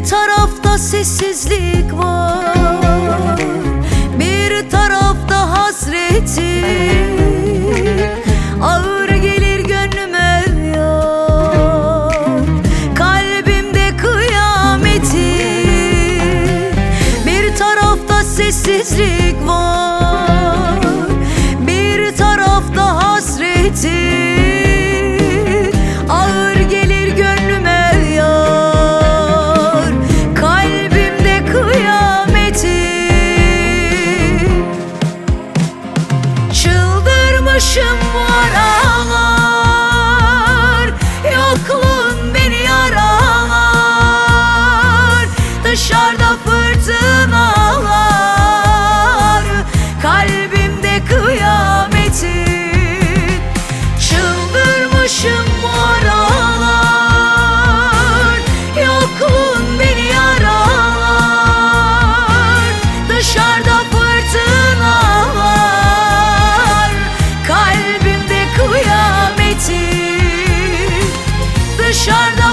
Bir tarafta sessizlik var, bir tarafta hasreti. Ağır gelir gönlüme yar, kalbimde kıyameti. Bir tarafta sessizlik var, bir tarafta hasreti. Ağır gelir gönlüme yar, kalbimde kıyameti. Çıldırmışım bu aralar, yokluğun beni yaralar. Dışarıda fırtınalar, kalbimde kıyametin. Çıldırmışım bu aralar, yokluğun beni yaralar. Dışarıda fırtınalar, kalbimde kıyametin. Dışarıda